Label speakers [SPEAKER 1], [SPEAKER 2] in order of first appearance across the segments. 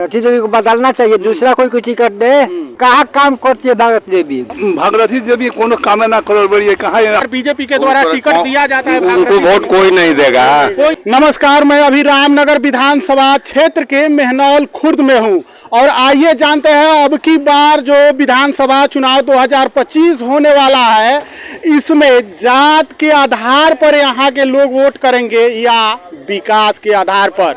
[SPEAKER 1] भागीरथी देवी को बदलना चाहिए, दूसरा कोई टिकट दे। कहाँ काम करती है भागीरथी देवी?
[SPEAKER 2] भागीरथी देवी कोनो काम ना करो बड़ी कहाँ
[SPEAKER 3] बीजेपी के द्वारा टिकट दिया जाता है,
[SPEAKER 4] उनको वोट कोई नहीं देगा।
[SPEAKER 3] नमस्कार, मैं अभी रामनगर विधानसभा क्षेत्र के मेहनौल खुर्द में हूँ और आइए जानते हैं अब की बार जो विधानसभा चुनाव 2025 होने वाला है, इसमें जात के आधार पर यहाँ के लोग वोट करेंगे या विकास के आधार पर?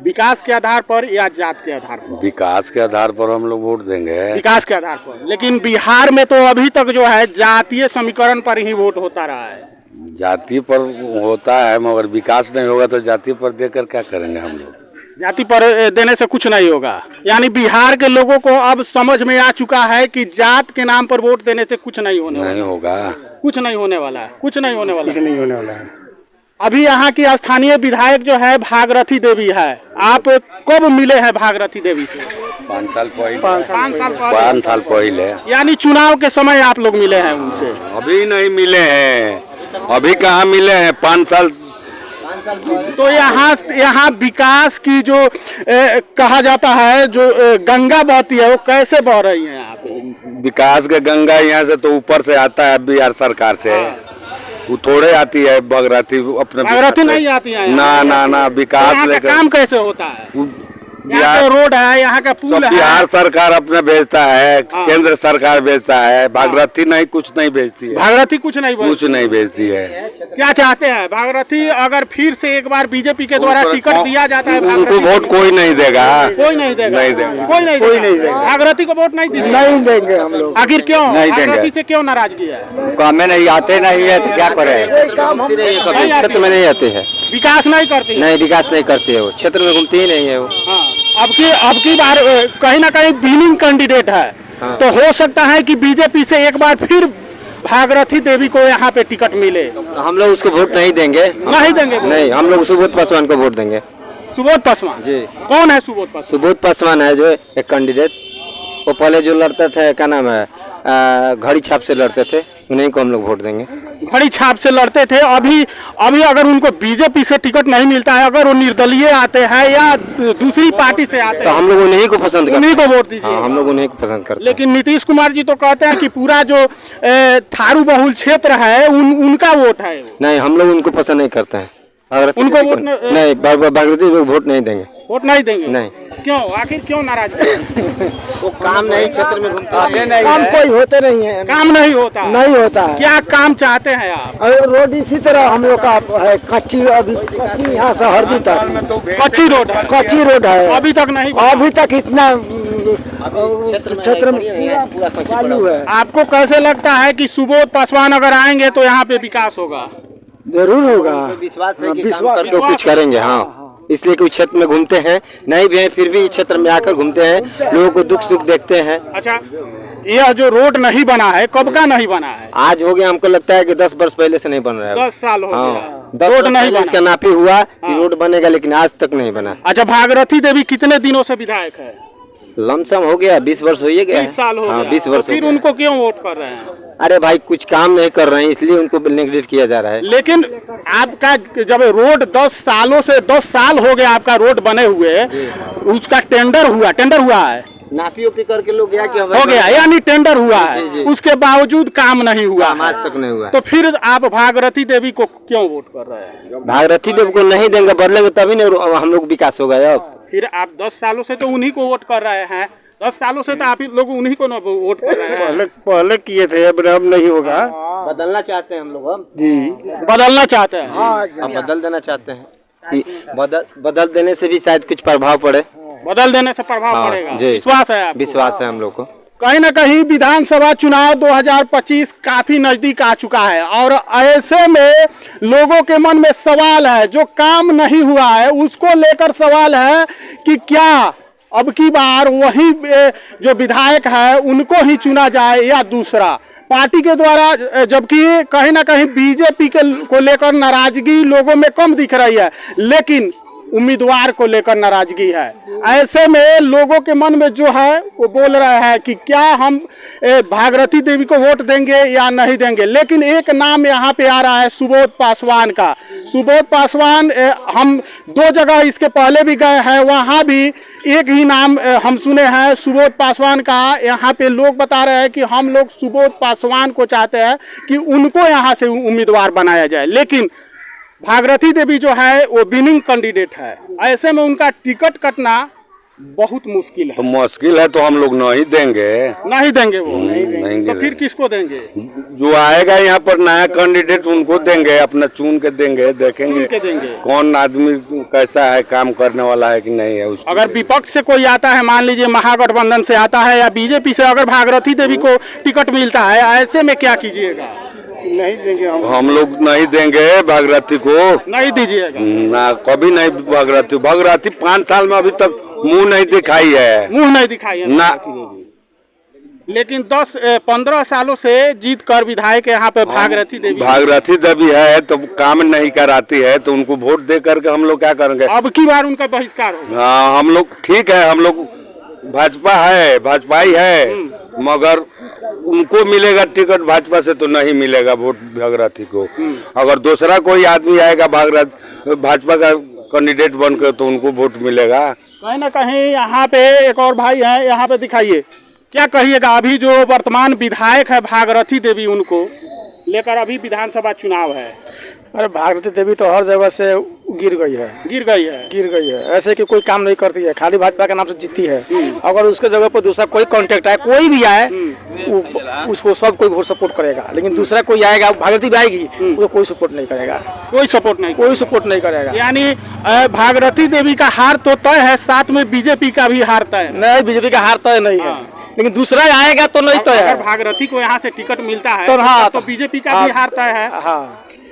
[SPEAKER 3] विकास के आधार पर या जात के आधार पर?
[SPEAKER 4] विकास के आधार पर हम लोग वोट देंगे।
[SPEAKER 3] विकास के आधार पर। लेकिन बिहार में तो अभी तक जो है जातीय समीकरण पर ही वोट होता रहा है।
[SPEAKER 4] जाति पर होता है मगर विकास नहीं होगा तो जाति पर देकर क्या करेंगे हम लोग?
[SPEAKER 3] जाति पर देने से कुछ नहीं होगा, यानी बिहार के लोगों को अब समझ में आ चुका है कि जात के नाम पर वोट देने से कुछ नहीं होने
[SPEAKER 4] नहीं होगा,
[SPEAKER 3] कुछ नहीं होने वाला है, कुछ नहीं होने वाला,
[SPEAKER 1] कुछ नहीं होने वाला है।
[SPEAKER 3] अभी यहाँ की स्थानीय विधायक जो है भागीरथी देवी है, आप कब मिले हैं भागीरथी देवी से?
[SPEAKER 4] 5 साल पहले।
[SPEAKER 3] 5
[SPEAKER 4] साल पहले,
[SPEAKER 3] यानी चुनाव के समय आप लोग मिले हैं उनसे?
[SPEAKER 4] अभी नहीं मिले हैं, अभी कहाँ मिले हैं, 5 साल।
[SPEAKER 3] तो यहाँ विकास की जो कहा जाता है जो गंगा बहती है वो कैसे बह रही है यहाँ पे?
[SPEAKER 4] विकास का गंगा यहाँ से तो ऊपर से आता है बिहार सरकार से, वो थोड़े आती है भागीरथी अपने।
[SPEAKER 3] भागीरथी नहीं आती है
[SPEAKER 4] ना विकास
[SPEAKER 3] तो लेकर काम कैसे होता है? यहाँ का रोड है, यहाँ का पुल है,
[SPEAKER 4] बिहार सरकार अपने भेजता है, केंद्र सरकार भेजता है, भागीरथी नहीं कुछ नहीं भेजती है।
[SPEAKER 3] भागीरथी कुछ नहीं
[SPEAKER 4] भेजती है।
[SPEAKER 3] क्या चाहते हैं भागीरथी अगर फिर से एक बार बीजेपी के द्वारा टिकट दिया जाता है?
[SPEAKER 4] उनको वोट कोई नहीं देगा,
[SPEAKER 3] कोई नहीं देगा, कोई नहीं देगा। भागीरथी को वोट नहीं
[SPEAKER 1] देंगे हम लोग।
[SPEAKER 3] आखिर क्यों? भागीरथी से क्यों नाराजगी है?
[SPEAKER 1] काम में नहीं आते नहीं है तो क्या करें? क्षेत्र में नहीं आते हैं,
[SPEAKER 3] विकास नहीं करती,
[SPEAKER 1] नहीं विकास नहीं करते है, वो क्षेत्र में घूमते ही नहीं है वो।
[SPEAKER 3] अब की बार कहीं ना कहीं विनिंग कैंडिडेट है, तो हो सकता है कि बीजेपी से एक बार फिर भागीरथी देवी को यहाँ पे टिकट मिले।
[SPEAKER 1] तो हम लोग उसको वोट नहीं देंगे, नहीं हम लोग सुबोध पासवान को वोट देंगे।
[SPEAKER 3] सुबोध पासवान जी? कौन है सुबोध पासवान?
[SPEAKER 1] सुबोध पासवान है जो एक कैंडिडेट, वो पहले जो लड़ते थे, क्या नाम है, घड़ी छाप से लड़ते थे, उन्हीं को हम लोग वोट देंगे।
[SPEAKER 3] घड़ी छाप से लड़ते थे, अभी अगर उनको बीजेपी से टिकट नहीं मिलता है, अगर वो निर्दलीय आते हैं या दूसरी पार्टी से आते हैं,
[SPEAKER 1] तो हम लोग उन्हीं को पसंद करते हैं,
[SPEAKER 3] उन्हीं को वोट दीजिए।
[SPEAKER 1] हम लोग उन्हीं को पसंद करते हैं।
[SPEAKER 3] लेकिन नीतीश कुमार जी तो कहते हैं कि पूरा जो थारू बहुल क्षेत्र है उनका वोट है।
[SPEAKER 1] नहीं, हम लोग उनको पसंद नहीं करते हैं,
[SPEAKER 3] उनको वोट
[SPEAKER 1] नहीं, भागीरथी को वोट नहीं देंगे।
[SPEAKER 3] वोट नहीं देंगे?
[SPEAKER 1] नहीं।
[SPEAKER 3] क्यों? आखिर क्यों नाराज?
[SPEAKER 1] वो काम नहीं, क्षेत्र में घूमते हैं, काम कोई होते नहीं है,
[SPEAKER 3] काम नहीं होता
[SPEAKER 1] है। क्या
[SPEAKER 3] काम चाहते हैं आप?
[SPEAKER 1] रोड इसी तरह हम लोग का है, कच्ची, अभी यहाँ से हरदी तक
[SPEAKER 3] कच्ची रोड है,
[SPEAKER 1] अभी तक नहीं, अभी तक इतना क्षेत्र में चालू है।
[SPEAKER 3] आपको कैसे लगता है कि सुबोध पासवान अगर आएंगे तो यहाँ पे विकास होगा?
[SPEAKER 1] जरूर होगा, विश्वास करके कुछ करेंगे। हाँ, इसलिए कुछ क्षेत्र में घूमते हैं, नहीं भी है फिर भी क्षेत्र में आकर घूमते हैं, लोगों को दुख सुख देखते हैं।
[SPEAKER 3] अच्छा, यह जो रोड नहीं बना है, कब का नहीं बना है?
[SPEAKER 1] आज हो गया, हमको लगता है कि 10 वर्ष पहले से नहीं बन रहा है।
[SPEAKER 3] 10 साल हो गया
[SPEAKER 1] रोड नहीं बना। इसका नापी हुआ कि रोड बनेगा, लेकिन आज तक नहीं बना।
[SPEAKER 3] अच्छा, भागीरथी देवी कितने दिनों से विधायक है?
[SPEAKER 1] लमसम हो गया 20 वर्ष हो गया।
[SPEAKER 3] 20 साल हो गया।
[SPEAKER 1] 20 वर्ष।
[SPEAKER 3] तो फिर उनको क्यों वोट कर रहे हैं?
[SPEAKER 1] अरे भाई, कुछ काम नहीं कर रहे हैं, इसलिए उनको नेगलेक्ट किया जा रहा है।
[SPEAKER 3] लेकिन आपका जब रोड 10 साल हो गया आपका रोड बने हुए, उसका टेंडर हुआ है,
[SPEAKER 1] नापी ओपी करके लोग गया कि
[SPEAKER 3] हो गया, यानी टेंडर हुआ है, उसके बावजूद काम नहीं हुआ,
[SPEAKER 1] आज तक नहीं हुआ।
[SPEAKER 3] तो फिर आप भागीरथी देवी को क्यों वोट कर रहे हैं?
[SPEAKER 1] भागीरथी देवी को नहीं देंगे, बदलेंगे तभी नहीं हम लोग विकास होगा। अब
[SPEAKER 3] फिर आप 10 सालों से तो उन्हीं को वोट कर रहे हैं, 10 सालों से तो आप लोग उन्हीं को वोट कर रहे हैं।
[SPEAKER 1] पहले किए थे, अब नहीं होगा। बदलना चाहते हैं हम लोग, हम
[SPEAKER 3] जी बदलना चाहते हैं।
[SPEAKER 1] हम बदल देना चाहते हैं कि बदल देने से भी शायद कुछ प्रभाव पड़े।
[SPEAKER 3] बदल देने से प्रभाव पड़ेगा, विश्वास है आपको?
[SPEAKER 1] विश्वास है हम लोग को।
[SPEAKER 3] कहीं ना कहीं विधानसभा चुनाव 2025 काफी नजदीक आ चुका है और ऐसे में लोगों के मन में सवाल है, जो काम नहीं हुआ है उसको लेकर सवाल है कि क्या अब की बार वही जो विधायक है उनको ही चुना जाए या दूसरा पार्टी के द्वारा, जबकि कहीं ना कहीं बीजेपी को लेकर नाराजगी लोगों में कम दिख रही है, लेकिन उम्मीदवार को लेकर नाराजगी है। ऐसे में लोगों के मन में जो है वो बोल रहे हैं कि क्या हम भागीरथी देवी को वोट देंगे या नहीं देंगे। लेकिन एक नाम यहाँ पे आ रहा है सुबोध पासवान का। सुबोध पासवान हम 2 जगह इसके पहले भी गए हैं, वहाँ भी एक ही नाम हम सुने हैं सुबोध पासवान का। यहाँ पे लोग बता रहे हैं कि हम लोग सुबोध पासवान को चाहते हैं कि उनको यहाँ से उम्मीदवार बनाया जाए। लेकिन भागीरथी देवी जो है वो विनिंग कैंडिडेट है, ऐसे में उनका टिकट कटना बहुत मुश्किल है।
[SPEAKER 4] तो मुश्किल है तो हम लोग नहीं देंगे।
[SPEAKER 3] नहीं देंगे वो
[SPEAKER 4] नहीं
[SPEAKER 3] तो फिर किसको देंगे?
[SPEAKER 4] जो आएगा यहाँ पर नया कैंडिडेट उनको देंगे, अपना चुन के देंगे, देखेंगे कौन आदमी कैसा है, काम करने वाला है कि नहीं है उसको।
[SPEAKER 3] अगर विपक्ष से कोई आता है, मान लीजिए महागठबंधन से आता है या बीजेपी से, अगर भागीरथी देवी को टिकट मिलता है, ऐसे में क्या कीजिएगा? नहीं देंगे
[SPEAKER 4] हम लोग नहीं देंगे भागीरथी को। नहीं
[SPEAKER 3] दीजिएगा
[SPEAKER 4] ना, कभी नहीं। भागीरथी 5 साल में अभी तक मुंह नहीं दिखाई है।
[SPEAKER 3] मुंह नहीं दिखाई है ना। लेकिन 10-15 सालों से जीत कर विधायक यहाँ पे भागीरथी देवी
[SPEAKER 4] है तो काम नहीं कराती है, तो उनको वोट दे करके हम लोग क्या करेंगे?
[SPEAKER 3] अब की बार उनका बहिष्कार होगा।
[SPEAKER 4] हाँ, हम लोग ठीक है, हम लोग भाजपा है, भाजपाई है, मगर उनको मिलेगा टिकट, भाजपा से तो नहीं मिलेगा वोट भागीरथी को। अगर दूसरा कोई आदमी आएगा भाजपा का कैंडिडेट बनकर तो उनको वोट मिलेगा।
[SPEAKER 3] कहीं ना कहीं यहाँ पे एक और भाई है, यहाँ पे दिखाइए, क्या कहिएगा? अभी जो वर्तमान विधायक है भागीरथी देवी, उनको लेकर अभी विधानसभा चुनाव है।
[SPEAKER 5] अरे भागीरथी देवी तो हर जगह से गिर गई है। ऐसे कि कोई काम नहीं करती है, खाली भाजपा के नाम से जीती है। अगर उसके जगह पर दूसरा कोई कॉन्टेक्ट आए, कोई भी आए, उसको सब कोई वोट सपोर्ट करेगा। लेकिन दूसरा कोई आएगा, भागीरथी भी आएगी, उसको कोई सपोर्ट नहीं करेगा। कोई सपोर्ट नहीं करेगा।
[SPEAKER 3] यानी भागीरथी देवी का हार तो तय है, साथ में बीजेपी का भी हार तय
[SPEAKER 5] नहीं। बीजेपी का हार तय नहीं है, लेकिन दूसरा आएगा तो नहीं तय है।
[SPEAKER 3] भागीरथी को यहाँ से टिकट मिलता है
[SPEAKER 5] तो हाँ,
[SPEAKER 3] तो बीजेपी का भी हार तय है।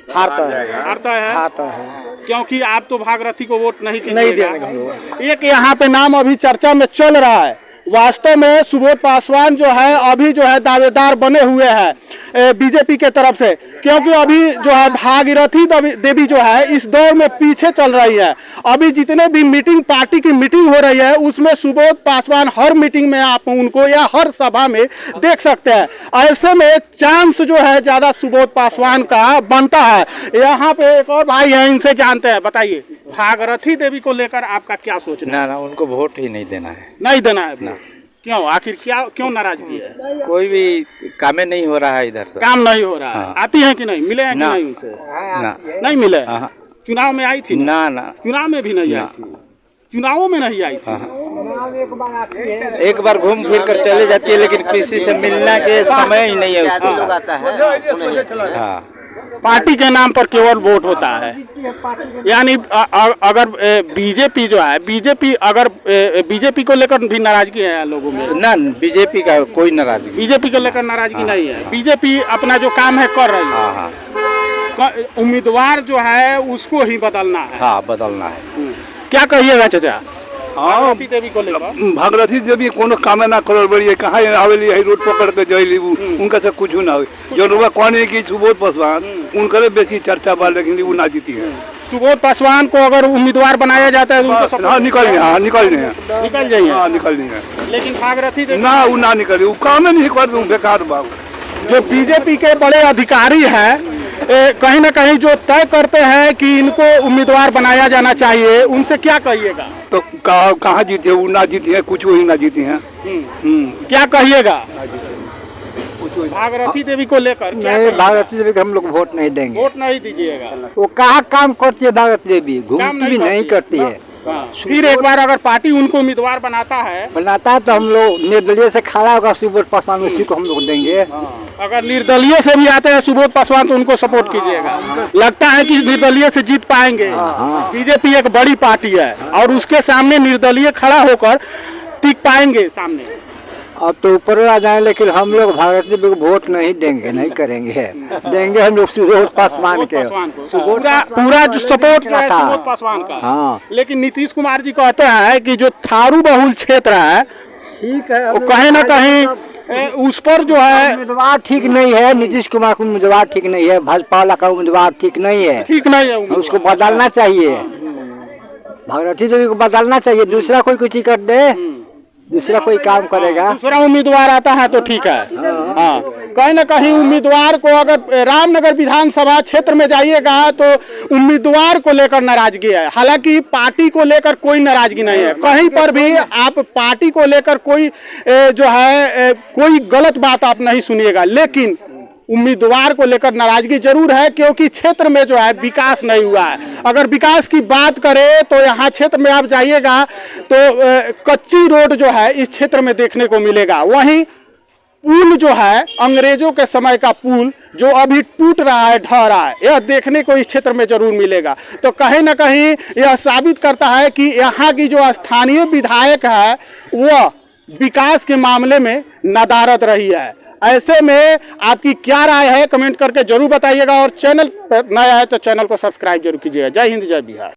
[SPEAKER 5] हारता है
[SPEAKER 3] क्योंकि आप तो भागीरथी को वोट नहीं
[SPEAKER 5] देंगे।
[SPEAKER 3] एक यहाँ पे नाम अभी चर्चा में चल रहा है, वास्तव में सुबोध पासवान जो है अभी जो है दावेदार बने हुए हैं बीजेपी के तरफ से, क्योंकि अभी जो है भागीरथी देवी जो है इस दौर में पीछे चल रही है। अभी जितने भी पार्टी की मीटिंग हो रही है उसमें सुबोध पासवान हर मीटिंग में आप उनको या हर सभा में देख सकते हैं। ऐसे में चांस जो है ज्यादा सुबोध पासवान का बनता है। यहाँ पे एक और भाई है, इनसे जानते हैं, बताइए भागीरथी देवी को लेकर आपका क्या सोचना है?
[SPEAKER 6] ना, उनको वोट ही नहीं देना है।
[SPEAKER 3] नहीं देना है ना। क्यों? आखिर क्यों नाराजगी है?
[SPEAKER 6] कोई भी काम नहीं हो रहा है इधर, तो काम
[SPEAKER 3] नहीं हो रहा है। आती है कि नहीं? मिले हैं कि नहीं उनसे? नहीं मिले। चुनाव में आई थी
[SPEAKER 6] ना?
[SPEAKER 3] चुनाव में भी नहीं आई थी। चुनावों में नहीं आई थी।
[SPEAKER 6] एक बार घूम फिर कर चले जाती है, लेकिन किसी से मिलने के समय ही नहीं है उसको।
[SPEAKER 1] लोग आता है
[SPEAKER 3] पार्टी के नाम पर केवल वोट होता है। यानी अगर बीजेपी जो है, बीजेपी को लेकर भी नाराजगी है लोगों में?
[SPEAKER 6] ना, बीजेपी का कोई नाराजगी,
[SPEAKER 3] बीजेपी को लेकर नाराजगी नहीं है। बीजेपी अपना जो काम है कर रही है। उम्मीदवार जो है उसको ही बदलना है।
[SPEAKER 6] बदलना है।
[SPEAKER 3] क्या कहिएगा चाचा? भागीरथी देवी को लेकर
[SPEAKER 2] भागीरथी देवी कोनो काम ना करो बड़ी कहाँ आवेली है, रोड पकड़ के जइली उनका से कुछ ना हो। जो लोग कहने की सुबोध पासवान उनके बेसी चर्चा बा, लेकिन वो ना जीती है।
[SPEAKER 3] सुबोध पासवान को अगर उम्मीदवार बनाया जाता है तो
[SPEAKER 2] निकल जाइए।
[SPEAKER 3] लेकिन भागीरथी देवी
[SPEAKER 2] ना, वो ना निकले, वो काम नहीं कर दूं, बेकार बाबू।
[SPEAKER 3] जो बीजेपी के बड़े अधिकारी हैं कहीं ना कहीं जो तय करते हैं कि इनको उम्मीदवार बनाया जाना चाहिए, उनसे क्या कहिएगा?
[SPEAKER 2] तो कहाँ जीते? वो ना जीती है, कुछ वही ना जीती है।
[SPEAKER 3] क्या कहिएगा भागीरथी देवी को लेकर?
[SPEAKER 5] भागीरथी देवी को हम लोग वोट नहीं देंगे।
[SPEAKER 3] वोट नहीं दीजिएगा।
[SPEAKER 5] वो कहाँ काम करती है भागीरथी देवी? घूमती भी नहीं करती है।
[SPEAKER 3] फिर एक बार अगर पार्टी उनको उम्मीदवार बनाता है
[SPEAKER 5] तो हम लोग निर्दलीय से खड़ा होगा सुबोध पासवान, उसी को हम लोग देंगे।
[SPEAKER 3] अगर निर्दलीय से भी आते हैं सुबोध पासवान तो उनको सपोर्ट कीजिएगा। लगता है कि निर्दलीय से जीत पाएंगे? बीजेपी एक बड़ी पार्टी है और उसके सामने निर्दलीय खड़ा होकर टिक पाएंगे सामने?
[SPEAKER 5] अब तो ऊपर आ जाए, लेकिन हम लोग भागीरथी देवी को वोट नहीं देंगे, नहीं करेंगे। देंगे हम लोग सुबोध पासवान के।
[SPEAKER 3] पूरा जो सपोर्ट है सुबोध पासवान का। लेकिन नीतीश कुमार जी कहते हैं कि जो थारू बहुल क्षेत्र है,
[SPEAKER 5] ठीक है,
[SPEAKER 3] वो कहीं ना कहीं उस पर जो है
[SPEAKER 5] उम्मीदवार ठीक नहीं है। नीतीश कुमार का उम्मीदवार ठीक नहीं है, भाजपा वाला का उम्मीदवार ठीक नहीं है।
[SPEAKER 3] ठीक नहीं है,
[SPEAKER 5] उसको बदलना चाहिए। भगीरथी देवी को बदलना चाहिए, दूसरा कोई टिकट दे, दूसरा कोई काम करेगा।
[SPEAKER 3] दूसरा उम्मीदवार आता है तो ठीक है। हाँ, कहीं ना कहीं उम्मीदवार को, अगर रामनगर विधानसभा क्षेत्र में जाइएगा तो उम्मीदवार को लेकर नाराजगी है। हालांकि पार्टी को लेकर कोई नाराजगी नहीं है, कहीं पर भी आप पार्टी को लेकर कोई जो है कोई गलत बात आप नहीं सुनिएगा, लेकिन उम्मीदवार को लेकर नाराजगी जरूर है, क्योंकि क्षेत्र में जो है विकास नहीं हुआ है। अगर विकास की बात करें तो यहाँ क्षेत्र में आप जाइएगा तो कच्ची रोड जो है इस क्षेत्र में देखने को मिलेगा। वहीं पुल जो है अंग्रेजों के समय का पुल जो अभी टूट रहा है, ढह रहा है, यह देखने को इस क्षेत्र में जरूर मिलेगा। तो कहीं ना कहीं यह साबित करता है कि यहाँ की जो स्थानीय विधायक है वह विकास के मामले में नदारद रही है। ऐसे में आपकी क्या राय है कमेंट करके जरूर बताइएगा, और चैनल पर नया है तो चैनल को सब्सक्राइब जरूर कीजिएगा। जय हिंद, जय बिहार।